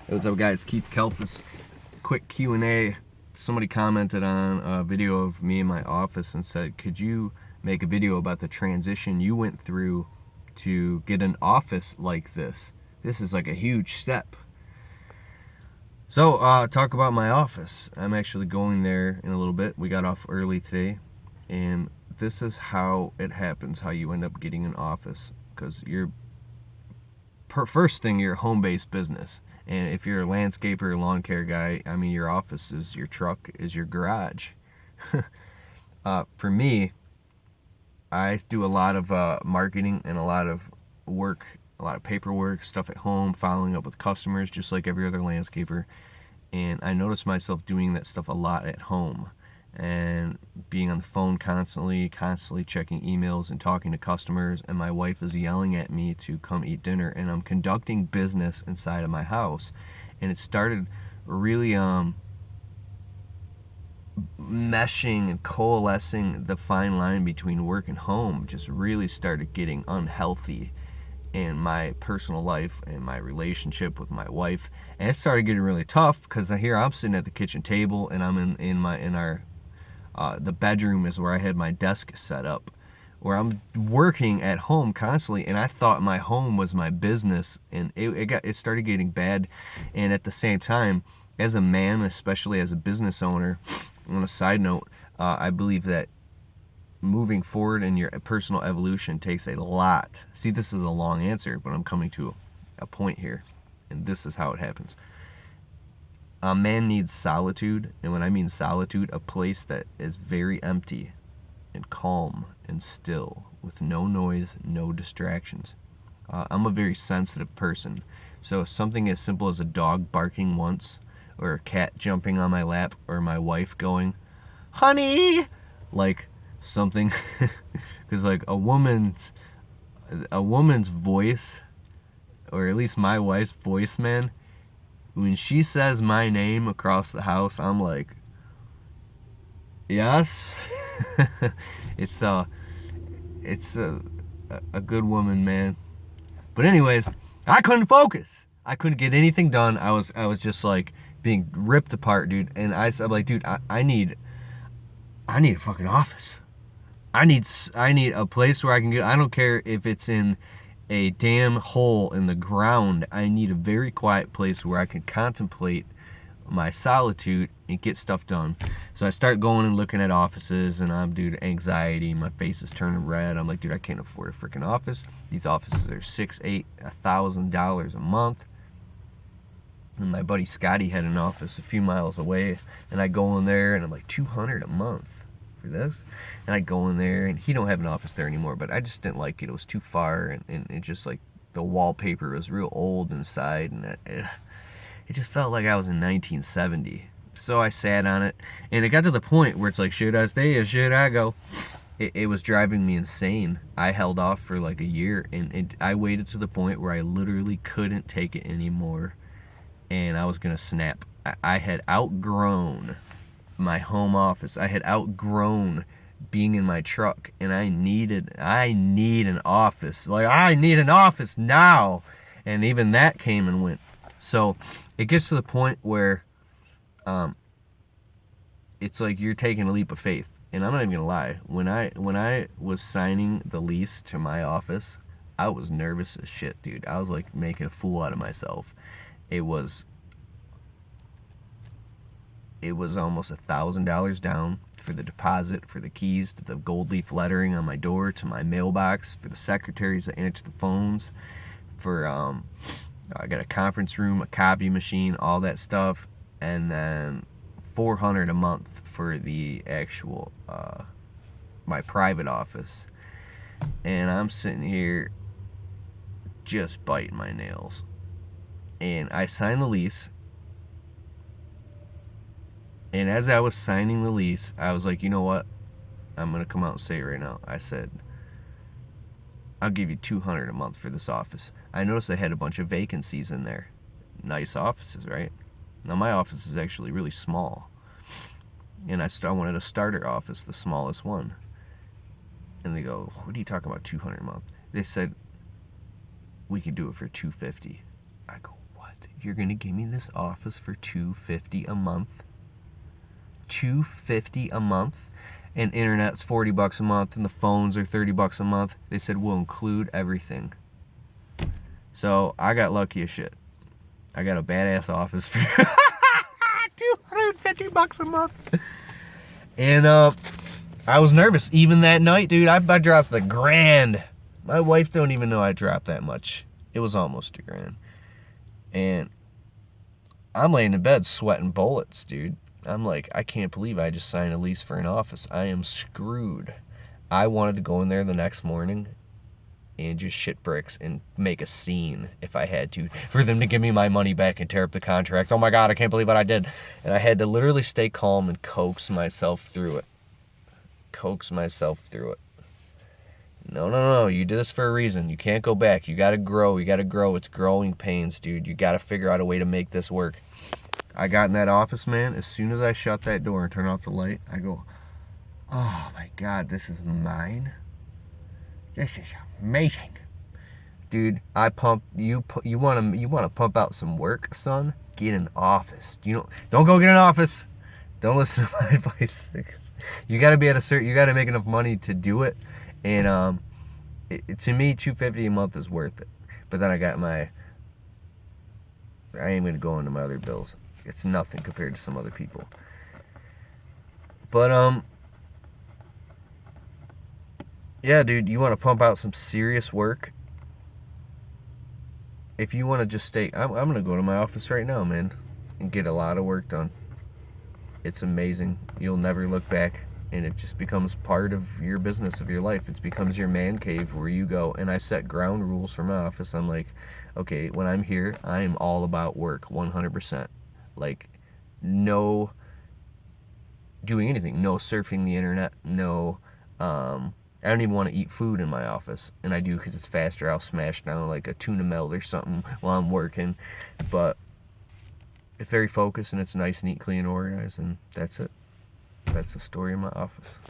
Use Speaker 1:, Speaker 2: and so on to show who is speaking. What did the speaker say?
Speaker 1: Hey, what's up, guys? Keith Kelfis. Quick Q&A. Somebody commented on a video of me in my office and said, could you make a video about the transition you went through to get an office like this? This is like a huge step. So, talk about my office. I'm actually going there in a little bit. We got off early today, and this is how it happens, how you end up getting an office. Because first thing, you're a home-based business. And if you're a landscaper or lawn care guy, I mean, your office is your truck, is your garage. For me, I do a lot of marketing and a lot of work, a lot of paperwork, stuff at home, following up with customers, just like every other landscaper. And I notice myself doing that stuff a lot at home and being on the phone constantly checking emails and talking to customers, and my wife is yelling at me to come eat dinner, and I'm conducting business inside of my house. And it started really meshing and coalescing. The fine line between work and home just really started getting unhealthy in my personal life and my relationship with my wife, and it started getting really tough because here I'm sitting at the kitchen table, and I'm in our the bedroom is where I had my desk set up, where I'm working at home constantly, and I thought my home was my business, and it started getting bad. And at the same time, as a man, especially as a business owner, on a side note, I believe that moving forward in your personal evolution takes a lot. See, this is a long answer, but I'm coming to a point here, and this is how it happens. A man needs solitude, and when I mean solitude, a place that is very empty and calm and still, with no noise, no distractions. I'm a very sensitive person, so something as simple as a dog barking once, or a cat jumping on my lap, or my wife going, "Honey!" like something, because like a woman's voice, or at least my wife's voice, man, when she says my name across the house, I'm like, yes. It's a good woman, man. But anyways, I couldn't focus. I couldn't get anything done. I was just like being ripped apart, dude. And I'm like, dude, I need a fucking office. I need a place where I can get. I don't care if it's in a damn hole in the ground. I need a very quiet place where I can contemplate my solitude and get stuff done. So I start going and looking at offices, and I'm, dude, anxiety. My face is turning red. I'm like, dude, I can't afford a freaking office. These offices are $6,000, $8,000, $1,000 a month. And my buddy Scotty had an office a few miles away, and I go in there, and I'm like, $200 a month for this. And I go in there, and he don't have an office there anymore, but I just didn't like it. It was too far, and it just, like, the wallpaper was real old inside, and it just felt like I was in 1970. So I sat on it, and it got to the point where it's like, should I stay or should I go? It was driving me insane. I held off for like a year, and I waited to the point where I literally couldn't take it anymore, and I was gonna snap. I had outgrown my home office. I had outgrown being in my truck, and I need an office. Like, I need an office now. And even that came and went. So it gets to the point where it's like you're taking a leap of faith. And I'm not even gonna lie, when I was signing the lease to my office, I was nervous as shit, dude. I was like making a fool out of myself. It was almost $1,000 down for the deposit, for the keys to the gold leaf lettering on my door, to my mailbox, for the secretaries that answer the phones, for I got a conference room, a copy machine, all that stuff, and then $400 a month for the actual my private office. And I'm sitting here just biting my nails. And I signed the lease. And as I was signing the lease, I was like, you know what? I'm going to come out and say it right now. I said, I'll give you $200 a month for this office. I noticed they had a bunch of vacancies in there. Nice offices, right? Now, my office is actually really small. And I wanted a starter office, the smallest one. And they go, what are you talking about, $200 a month? They said, we could do it for $250. I go, what? you're gonna give me this office for $250 a month? $250 a month? And internet's $40 a month, and the phones are $30 a month. They said, we'll include everything. So I got lucky as shit. I got a badass office for $250 a month. And I was nervous even that night, dude. I dropped $1,000. My wife don't even know I dropped that much. It was almost $1,000. And I'm laying in bed sweating bullets, dude. I'm like, I can't believe I just signed a lease for an office. I am screwed. I wanted to go in there the next morning and just shit bricks and make a scene if I had to, for them to give me my money back and tear up the contract. Oh my God, I can't believe what I did. And I had to literally stay calm and coax myself through it. No, you did this for a reason. You can't go back. You gotta grow. It's growing pains, dude. You gotta figure out a way to make this work. I got in that office, man. As soon as I shut that door and turn off the light, I go, oh my God, this is mine. This is amazing, dude. You want to pump out some work, son? Get an office. Don't go get an office. Don't listen to my advice. You got to be you got to make enough money to do it. And to me, $250 a month is worth it. But then I ain't gonna go into my other bills. It's nothing compared to some other people. But yeah, dude, you want to pump out some serious work? If you want to just stay, I'm going to go to my office right now, man, and get a lot of work done. It's amazing. You'll never look back, and it just becomes part of your business, of your life. It becomes your man cave where you go. And I set ground rules for my office. I'm like, okay, when I'm here, I am all about work, 100%. Like, no doing anything. No surfing the internet. No, I don't even want to eat food in my office, and I do because it's faster. I'll smash down like a tuna melt or something while I'm working, but it's very focused, and it's nice, neat, clean, organized, and that's it. That's the story of my office.